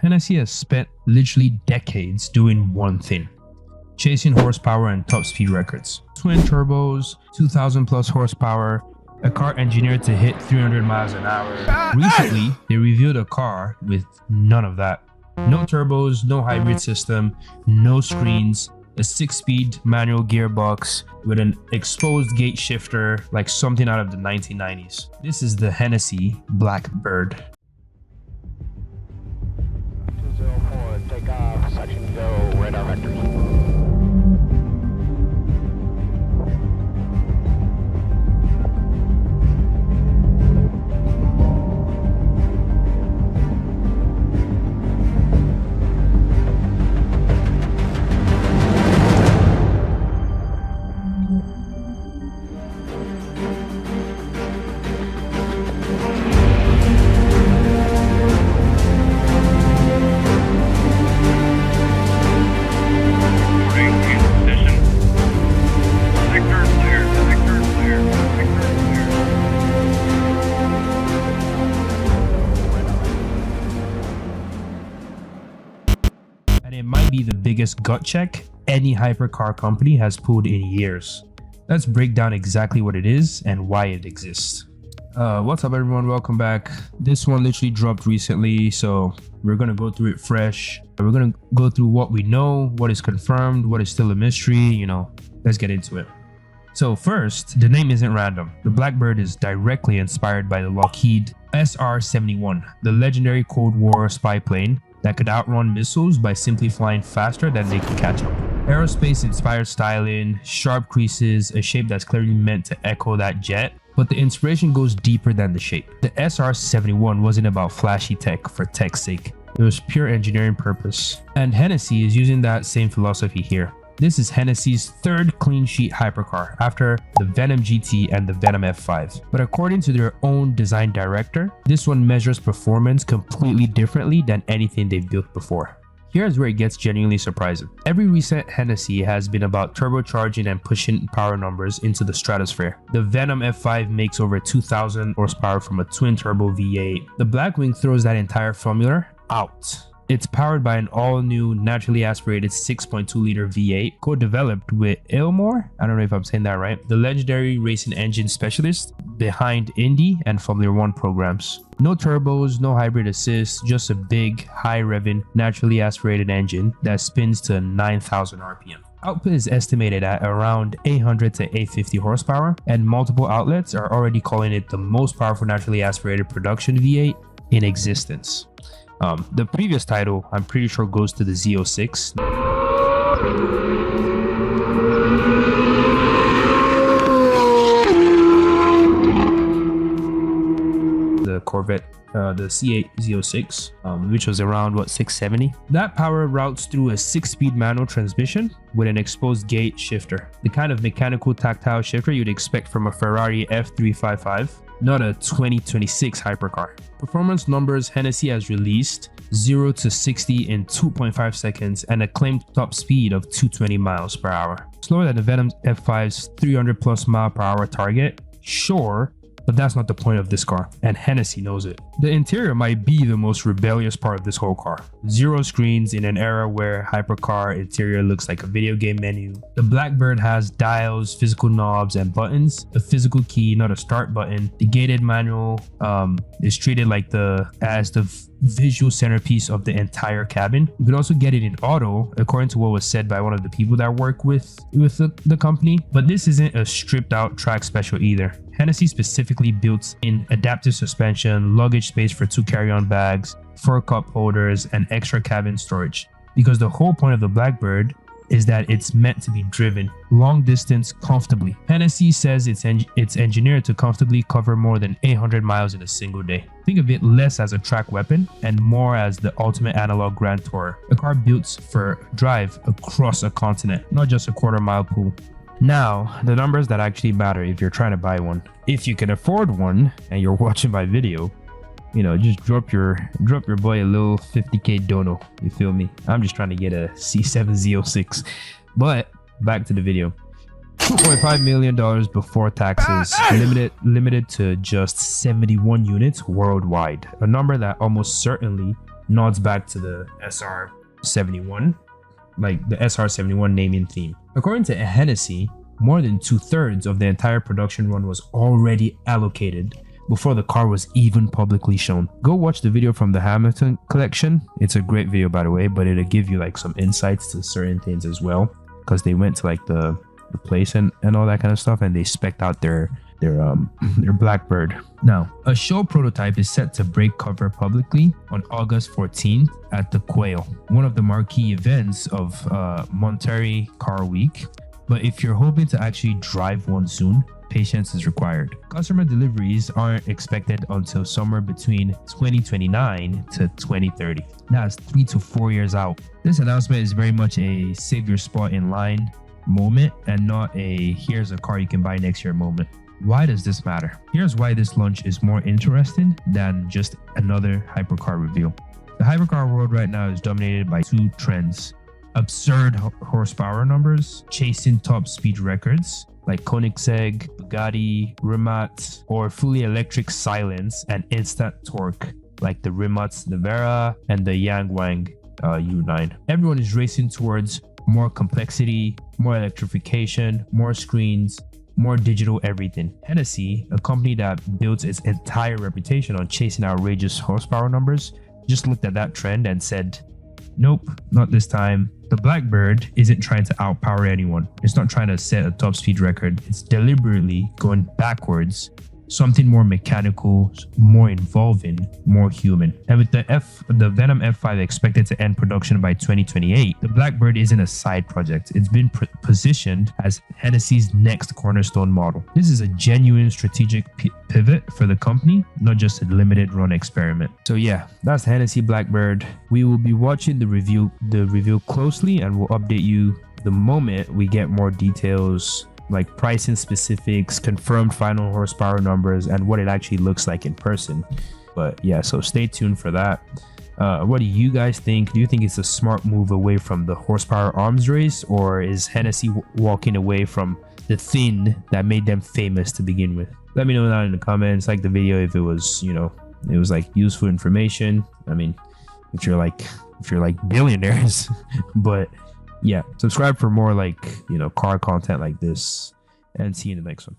Hennessey has spent literally decades doing one thing: chasing horsepower and top speed records. Twin turbos, 2,000 plus horsepower, a car engineered to hit 300 miles an hour. Recently, they revealed a car with none of that. No turbos, no hybrid system, no screens, a 6-speed manual gearbox with an exposed gate shifter like something out of the 1990s. This is the Hennessey Blackbird. 204, take off, section go, radar vectors. And it might be the biggest gut check any hypercar company has pulled in years. Let's break down exactly what it is and why it exists. What's up everyone, welcome back. This one literally dropped recently, so we're gonna go through it fresh. We're gonna go through what we know, what is confirmed, what is still a mystery, let's get into it. So first, the name isn't random. The Blackbird is directly inspired by the Lockheed SR-71, the legendary Cold War spy plane that could outrun missiles by simply flying faster than they could catch up. Aerospace inspired styling, sharp creases, a shape that's clearly meant to echo that jet, but the inspiration goes deeper than the shape. The SR-71 wasn't about flashy tech for tech's sake. It was pure engineering purpose. And Hennessey is using that same philosophy here. This is Hennessey's third clean sheet hypercar after the Venom GT and the Venom F5. But according to their own design director, this one measures performance completely differently than anything they've built before. Here's where it gets genuinely surprising. Every recent Hennessey has been about turbocharging and pushing power numbers into the stratosphere. The Venom F5 makes over 2,000 horsepower from a twin turbo V8. The Blackwing throws that entire formula out. It's powered by an all-new naturally aspirated 6.2-liter V8 co-developed with Ilmor, I don't know if I'm saying that right, the legendary racing engine specialist behind Indy and Formula 1 programs. No turbos, no hybrid assist, just a big, high-revving, naturally aspirated engine that spins to 9,000 RPM. Output is estimated at around 800 to 850 horsepower, and multiple outlets are already calling it the most powerful naturally aspirated production V8 in existence. The previous title, I'm pretty sure, goes to the Z06. The Corvette, the C8 Z06, which was around, 670? That power routes through a 6-speed manual transmission with an exposed gate shifter. The kind of mechanical tactile shifter you'd expect from a Ferrari F355. Not a 2026 hypercar. Performance numbers: Hennessey has released 0 to 60 in 2.5 seconds and a claimed top speed of 220 miles per hour. Slower than the Venom F5's 300 plus mile per hour target, sure, but that's not the point of this car, and Hennessey knows it. The interior might be the most rebellious part of this whole car. Zero screens in an era where hypercar interior looks like a video game menu. The Blackbird has dials, physical knobs, and buttons. A physical key, not a start button. The gated manual is treated like as the visual centerpiece of the entire cabin. You could also get it in auto, according to what was said by one of the people that work with the company. But this isn't a stripped out track special either. Hennessey specifically built in adaptive suspension, luggage space for 2 carry-on bags, 4 cup holders, and extra cabin storage. Because the whole point of the Blackbird is that it's meant to be driven long distance comfortably. Hennessey says it's engineered to comfortably cover more than 800 miles in a single day. Think of it less as a track weapon and more as the ultimate analog grand tourer, a car built for drive across a continent, not just a quarter-mile pool. Now, the numbers that actually matter if you're trying to buy one. If you can afford one and you're watching my video, just drop your boy a little 50k dono, you feel me? I'm just trying to get a C7 Z06. But back to the video. $2.5 million before taxes, limited to just 71 units worldwide, a number that almost certainly nods back to the SR-71, like the SR-71 naming theme. According to Hennessey, more than 2/3 of the entire production run was already allocated before the car was even publicly shown. Go watch the video from the Hamilton collection. It's a great video, by the way, but it'll give you like some insights to certain things as well, because they went to like the place and all that kind of stuff, and they spec'd out their Blackbird. Now, a show prototype is set to break cover publicly on August 14th at the Quail, one of the marquee events of Monterey Car Week. But if you're hoping to actually drive one soon, patience is required. Customer deliveries aren't expected until somewhere between 2029 to 2030. That's 3 to 4 years out. This announcement is very much a save your spot in line moment and not a here's a car you can buy next year moment. Why does this matter? Here's why this launch is more interesting than just another hypercar reveal. The hypercar world right now is dominated by two trends: absurd horsepower numbers, chasing top speed records like Koenigsegg, Bugatti, Rimac, or fully electric silence and instant torque like the Rimac's Nevera and the Yangwang U9. Everyone is racing towards more complexity, more electrification, more screens, more digital everything. Hennessey, a company that builds its entire reputation on chasing outrageous horsepower numbers, just looked at that trend and said, nope, not this time. The Blackbird isn't trying to outpower anyone. It's not trying to set a top speed record. It's deliberately going backwards, something more mechanical, more involving, more human. And with the Venom F5 expected to end production by 2028, the Blackbird isn't a side project. It's been positioned as Hennessey's next cornerstone model. This is a genuine strategic pivot for the company, not just a limited run experiment. So yeah, that's Hennessey Blackbird. We will be watching the review closely, and we'll update you the moment we get more details, like pricing specifics, confirmed final horsepower numbers, and what it actually looks like in person. But yeah, so stay tuned for that. What do you guys think? Do you think it's a smart move away from the horsepower arms race, or is Hennessey walking away from the thing that made them famous to begin with? Let me know down in the comments. Like the video if it was, you know, it was like useful information. I mean, if you're like billionaires. But yeah, subscribe for more like, you know, car content like this, and see you in the next one.